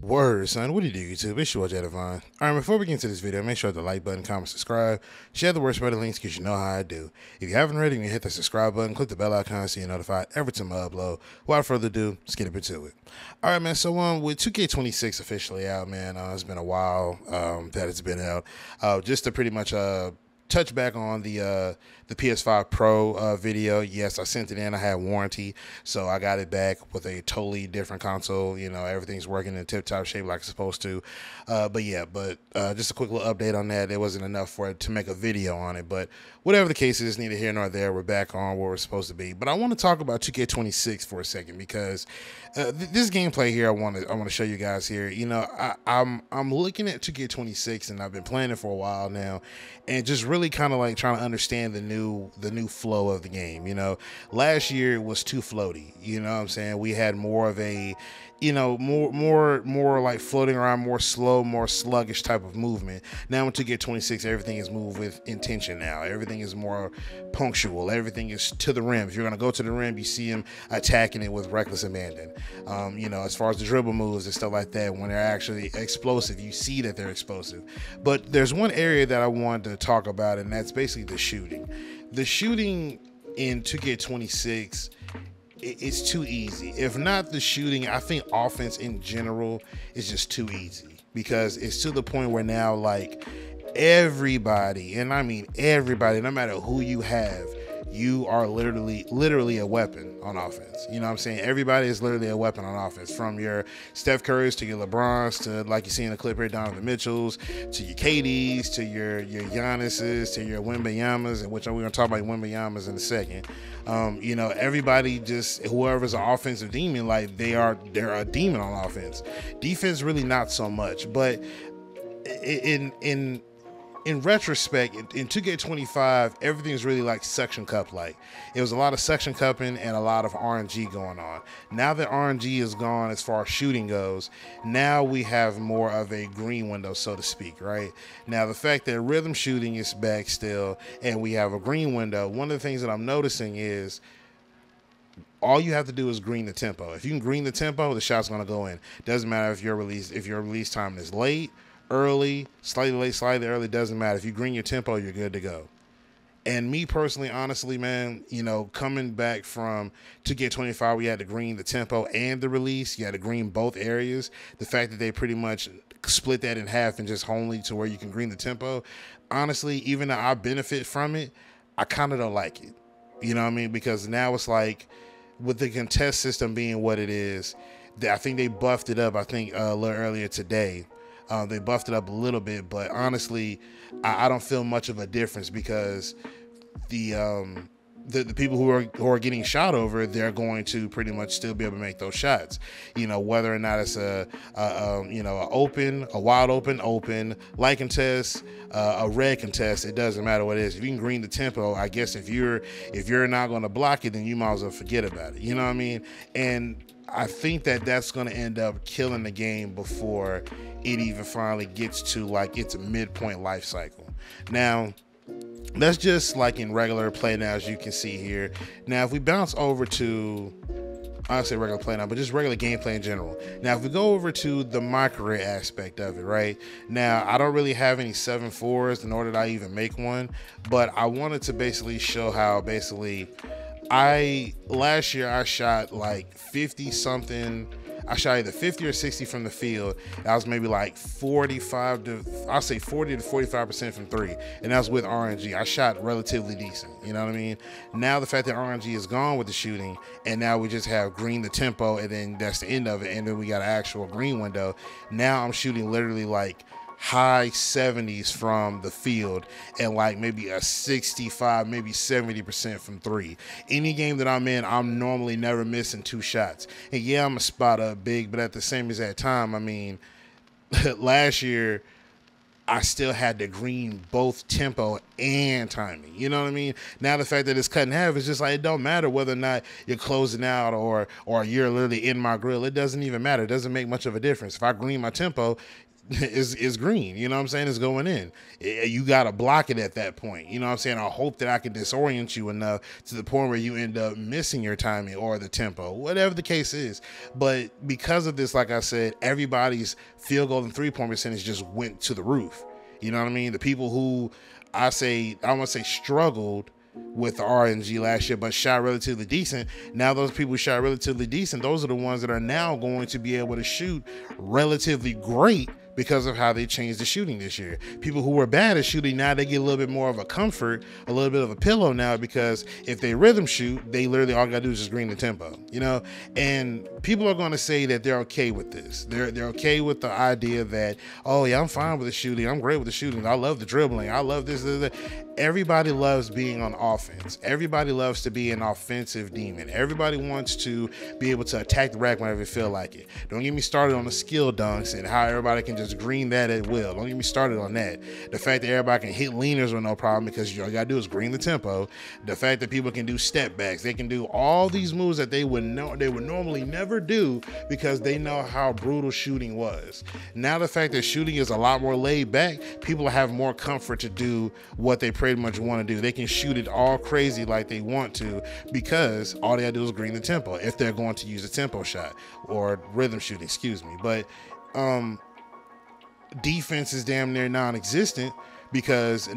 Word, son. What do you do, YouTube? It's your boy, Devon. Alright, before we get into this video, make sure to hit the like button, comment, subscribe, share the worst better links because you know how I do. If you haven't already, you can hit the subscribe button, click the bell icon so you're notified every time I upload. Without further ado, let's get into it. Alright, man. So, with 2K26 officially out, man, it's been a while that it's been out. Just to pretty much touch back on the PS5 Pro video. Yes, I sent it in. I had warranty, so I got it back with a totally different console. You know, everything's working in tip-top shape like it's supposed to. But just a quick little update on that. It wasn't enough for it to make a video on it, but whatever the case is, neither here nor there. We're back on where we're supposed to be. But I want to talk about 2K26 for a second because this gameplay here I want to show you guys here. You know, I'm looking at 2K26 and I've been playing it for a while now, and just really kind of like trying to understand the new flow of the game. You know, last year it was too floaty. You know what I'm saying? We had more of a, you know, more like floating around, more slow, more sluggish type of movement. Now in 2K26, everything is moved with intention now. Everything is more punctual. Everything is to the rim. If you're going to go to the rim, you see them attacking it with reckless abandon. You know, as far as the dribble moves and stuff like that, when they're actually explosive, you see that they're explosive. But there's one area that I wanted to talk about, and that's basically the shooting. The shooting in 2K26, it's too easy. If not the shooting, I think offense in general is just too easy, because it's to the point where now, like, everybody, and I mean everybody, no matter who you have, you are literally a weapon on offense. You know what I'm saying? Everybody is literally a weapon on offense, from your Steph Currys to your LeBrons to, like you see in the clip here, Donovan Mitchells, to your KDs, to your Giannis's, to your Wembanyamas, and which we're going to talk about Wembanyamas in a second. You know, everybody, just whoever's an offensive demon, like they're a demon on offense. Defense, really not so much. But in retrospect, in 2K25, everything's really like suction cup like. It was a lot of suction cupping and a lot of RNG going on. Now that RNG is gone as far as shooting goes, now we have more of a green window, so to speak, right? Now, the fact that rhythm shooting is back still and we have a green window, one of the things that I'm noticing is all you have to do is green the tempo. If you can green the tempo, the shot's going to go in. Doesn't matter if your release time is late, early, slightly late, slightly early, doesn't matter. If you green your tempo, you're good to go. And me personally, honestly, man, you know, coming back from 2K25, we had to green the tempo and the release. You had to green both areas. The fact that they pretty much split that in half and just only to where you can green the tempo, honestly, even though I benefit from it, I kind of don't like it. You know what I mean? Because now it's like, with the contest system being what it is, I think they buffed it up, I think a little earlier today. They buffed it up a little bit, but honestly, I don't feel much of a difference, because the people who are getting shot over, they're going to pretty much still be able to make those shots. You know, whether or not it's a wild open, light contest, a red contest, it doesn't matter what it is. If you can green the tempo, I guess if you're not going to block it, then you might as well forget about it. You know what I mean? And I think that that's going to end up killing the game before it even finally gets to like its midpoint life cycle. Now, that's just like in regular play now, as you can see here. Now, if we bounce over to, I don't say regular play now, but just regular gameplay in general. Now, if we go over to the my career aspect of it, right? Now, I don't really have any 7.4s, nor did I even make one, but I wanted to basically show how basically last year I shot like 50 something. I shot either 50 or 60 from the field. That was maybe like 40 to 45% from three. And that was with RNG. I shot relatively decent. You know what I mean? Now the fact that RNG is gone with the shooting, and now we just have green the tempo, and then that's the end of it. And then we got an actual green window. Now I'm shooting literally like high 70s from the field and like maybe a 65, maybe 70% from three. Any game that I'm in, I'm normally never missing two shots. And yeah, I'm a spot up big, but at the same exact time, I mean, last year I still had to green both tempo and timing. You know what I mean? Now the fact that it's cut in half, it's just like, it don't matter whether or not you're closing out or you're literally in my grill. It doesn't even matter. It doesn't make much of a difference. If I green my tempo, is green. You know what I'm saying? It's going in. You got to block it at that point. You know what I'm saying? I hope that I can disorient you enough to the point where you end up missing your timing or the tempo, whatever the case is. But because of this, like I said, everybody's field goal and 3-point percentage just went to the roof. You know what I mean? The people who I want to say struggled with the RNG last year, but shot relatively decent. Now those people who shot relatively decent, those are the ones that are now going to be able to shoot relatively great because of how they changed the shooting this year. People who were bad at shooting, now they get a little bit more of a comfort, a little bit of a pillow now, because if they rhythm shoot, they literally all gotta do is just green the tempo, you know? And people are gonna say that they're okay with this. They're okay with the idea that, oh yeah, I'm fine with the shooting, I'm great with the shooting, I love the dribbling, I love this. Everybody loves being on offense. Everybody loves to be an offensive demon. Everybody wants to be able to attack the rack whenever they feel like it. Don't get me started on the skill dunks and how everybody can just green that at will. Don't get me started on that. The fact that everybody can hit leaners with no problem because all you gotta do is green the tempo. The fact that people can do step backs, they can do all these moves that they would normally never do because they know how brutal shooting was. Now the fact that shooting is a lot more laid back, people have more comfort to do what they pretty much want to do. They can shoot it all crazy like they want to because all they gotta do is green the tempo if they're going to use a tempo shot or rhythm shooting, excuse me. But defense is damn near non-existent because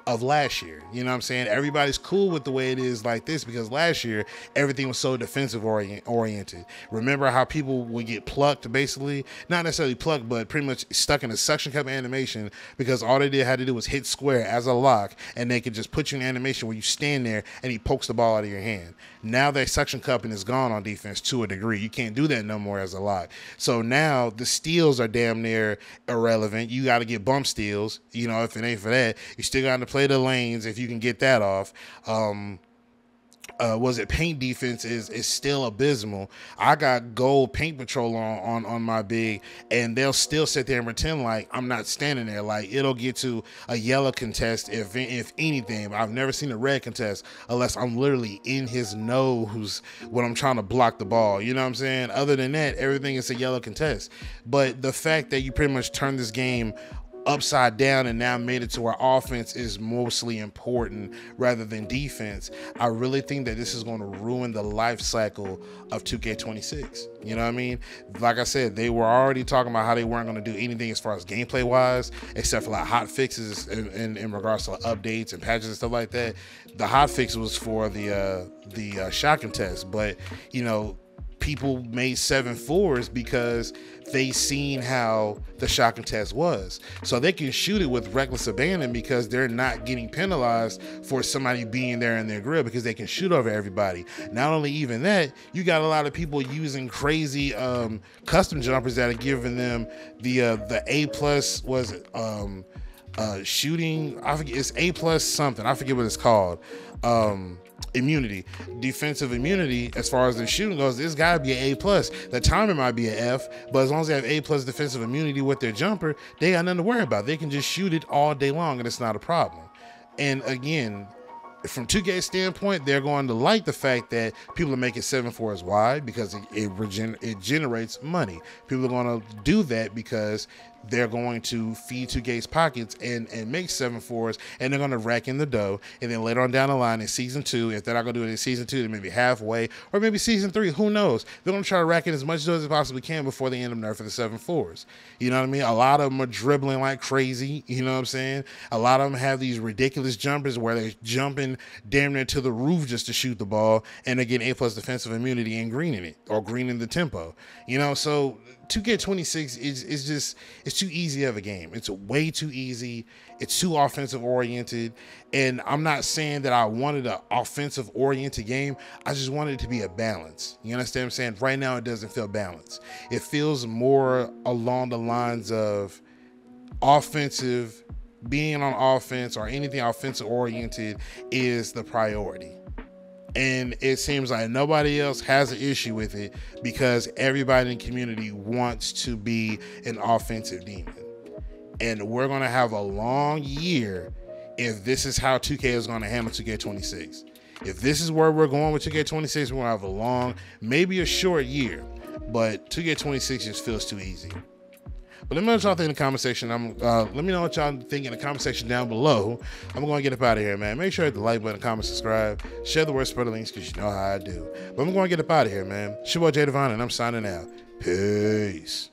of last year. You know what I'm saying? Everybody's cool with the way it is like this because last year everything was so defensive oriented. Remember how people would get plucked, basically not necessarily plucked, but pretty much stuck in a suction cup animation because all they had to do was hit square as a lock and they could just put you in animation where you stand there and he pokes the ball out of your hand. Now that suction cupping is gone on defense to a degree. You can't do that no more as a lock. So now the steals are damn near irrelevant. You got to get bump steals. You know, if it ain't for that, you still got to play the lanes if you can get that off. Paint defense is still abysmal. I got gold paint patrol on my big, and they'll still sit there and pretend like I'm not standing there. Like it'll get to a yellow contest if anything. I've never seen a red contest unless I'm literally in his nose when I'm trying to block the ball. You know what I'm saying? Other than that, everything is a yellow contest. But the fact that you pretty much turn this game upside down and now made it to where offense is mostly important rather than defense, I really think that this is going to ruin the life cycle of 2K26. You know what I mean? Like I said, they were already talking about how they weren't going to do anything as far as gameplay wise, except for like hot fixes in regards to updates and patches and stuff like that. The hot fix was for the shot contest, but you know, people made 7-4s because they seen how the shot contest was. So they can shoot it with reckless abandon because they're not getting penalized for somebody being there in their grill because they can shoot over everybody. Not only even that, you got a lot of people using crazy custom jumpers that are giving them the A+ shooting, I forget, it's A+ something, I forget what it's called. Immunity, defensive immunity. As far as the shooting goes, this gotta be an A+. The timer might be an F, but as long as they have A+ defensive immunity with their jumper, they got nothing to worry about. They can just shoot it all day long and it's not a problem. And again, from 2K's standpoint, they're going to like the fact that people are making 7-4s wide because it generates money. People are going to do that because they're going to feed 2K's pockets and make 7-4s, and they're going to rack in the dough. And then later on down the line in season 2, if they're not going to do it in season 2, then maybe halfway, or maybe season 3, who knows? They're going to try to rack in as much dough as they possibly can before they end up nerfing the 7-4s. You know what I mean? A lot of them are dribbling like crazy. You know what I'm saying? A lot of them have these ridiculous jumpers where they're jumping damn near to the roof just to shoot the ball, and they're getting A+ defensive immunity and greening it, or greening the tempo. You know, so 2K26 is just, it's too easy of a game. It's way too easy. It's too offensive oriented. And I'm not saying that I wanted an offensive oriented game. I just wanted it to be a balance. You understand what I'm saying? Right now it doesn't feel balanced. It feels more along the lines of offensive, being on offense or anything offensive oriented is the priority. And it seems like nobody else has an issue with it because everybody in the community wants to be an offensive demon. And we're going to have a long year if this is how 2K is going to handle 2K26. If this is where we're going with 2K26, we're going to have a long, maybe a short year. But 2K26 just feels too easy. But let me know what y'all think in the comment section. Let me know what y'all think in the comment section down below. I'm going to get up out of here, man. Make sure to hit the like button, comment, subscribe, share the word, spread the links, because you know how I do. But I'm going to get up out of here, man. It's your boy J Divine, and I'm signing out. Peace.